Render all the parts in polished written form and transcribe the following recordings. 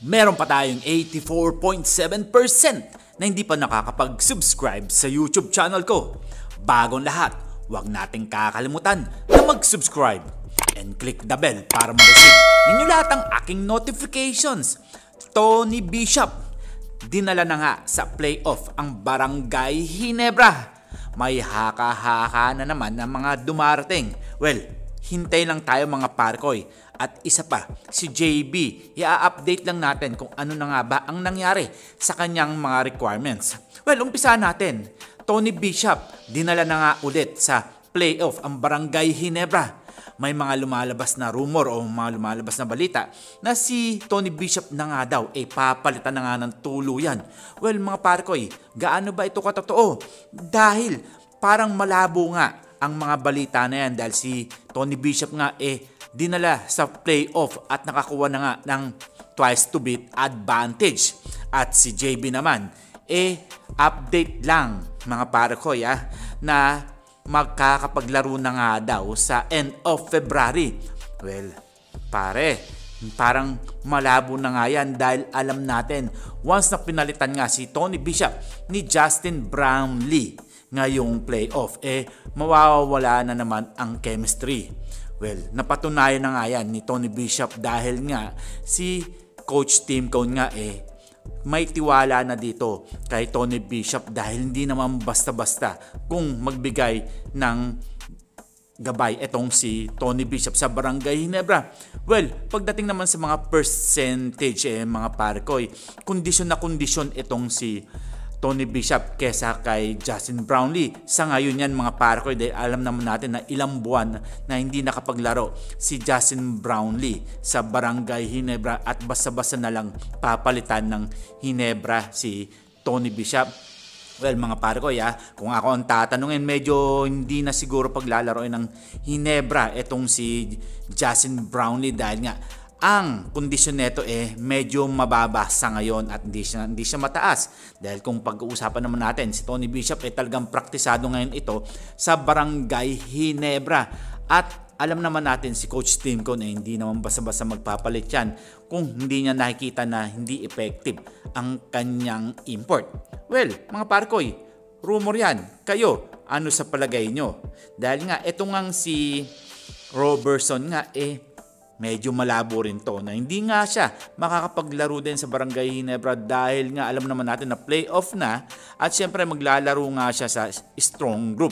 meron pa tayong 84.7% na hindi pa nakakapag-subscribe sa YouTube channel ko. Bagong lahat, huwag nating kakalimutan na mag-subscribe and click the bell para ma-receive ninyo lahat ang aking notifications. Tony Bishop, dinala na nga sa playoff ang Barangay Ginebra. May haka-haka na naman ang mga dumarating. Well, hintay lang tayo mga parkoy. At isa pa, si JB, i-update lang natin kung ano na nga ba ang nangyari sa kanyang mga requirements. Well, umpisahan natin. Tony Bishop, dinala na nga ulit sa playoff ang Barangay Ginebra. May mga lumalabas na rumor o mga lumalabas na balita na si Tony Bishop na nga daw papalitan na nga ng tuluyan. Well mga parkoy, gaano ba ito katotoo? Dahil parang malabo nga ang mga balita na yan dahil si Tony Bishop nga dinala sa playoff at nakakuha na nga ng twice to beat advantage. At si JB naman, update lang mga parkoy na magkakapaglaro na nga daw sa end of February. Well, parang malabo na nga yan dahil alam natin once na pinalitan nga si Tony Bishop ni Justin Brownlee ngayong playoff, mawawala na naman ang chemistry. Well, napatunayan na nga yan ni Tony Bishop dahil nga si Coach Tim Cone nga may tiwala na dito kay Tony Bishop dahil hindi naman basta-basta kung magbigay ng gabay itong si Tony Bishop sa Barangay Ginebra. Well, pagdating naman sa mga percentage mga parkoy, kondisyon na kondisyon itong si Tony Bishop kesa kay Justin Brownlee. Sa ngayon yan mga parkoy dahil alam naman natin na ilang buwan na hindi nakapaglaro si Justin Brownlee sa Barangay Ginebra at basta-basta na lang papalitan ng Ginebra si Tony Bishop. Well mga parkoy kung ako ang tatanungin, medyo hindi na siguro paglalaroin ng Ginebra itong si Justin Brownlee dahil nga ang kondisyon nito medyo mababa sa ngayon at hindi siya mataas. Dahil kung pag-uusapan naman natin, si Tony Bishop talagang praktisado ngayon ito sa Barangay Ginebra. At alam naman natin si Coach Tim Cone hindi naman basta-basta magpapalit yan kung hindi niya nakikita na hindi effective ang kanyang import. Well, mga parkoy, rumor yan. Kayo, ano sa palagay nyo? Dahil nga, ito ngang si Robertson nga medyo malabo rin to na hindi nga siya makakapaglaro din sa Barangay Ginebra dahil nga alam naman natin na playoff na at syempre maglalaro nga siya sa strong group.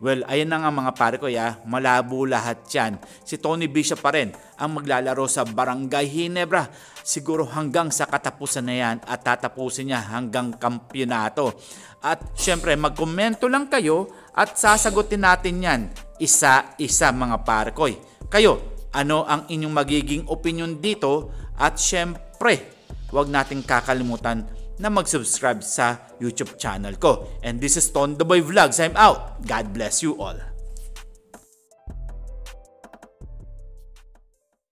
Well, ayan na nga mga parkoy malabo lahat yan. Si Tony Bishop pa rin ang maglalaro sa Barangay Ginebra siguro hanggang sa katapusan na yan at tatapusin niya hanggang kampyonato. At syempre magkomento lang kayo at sasagutin natin yan isa-isa mga parkoy. Kayo, ano ang inyong magiging opinion dito? At syempre, huwag nating kakalimutan na mag-subscribe sa YouTube channel ko. And this is Ton The Boy Vlogs. I'm out. God bless you all.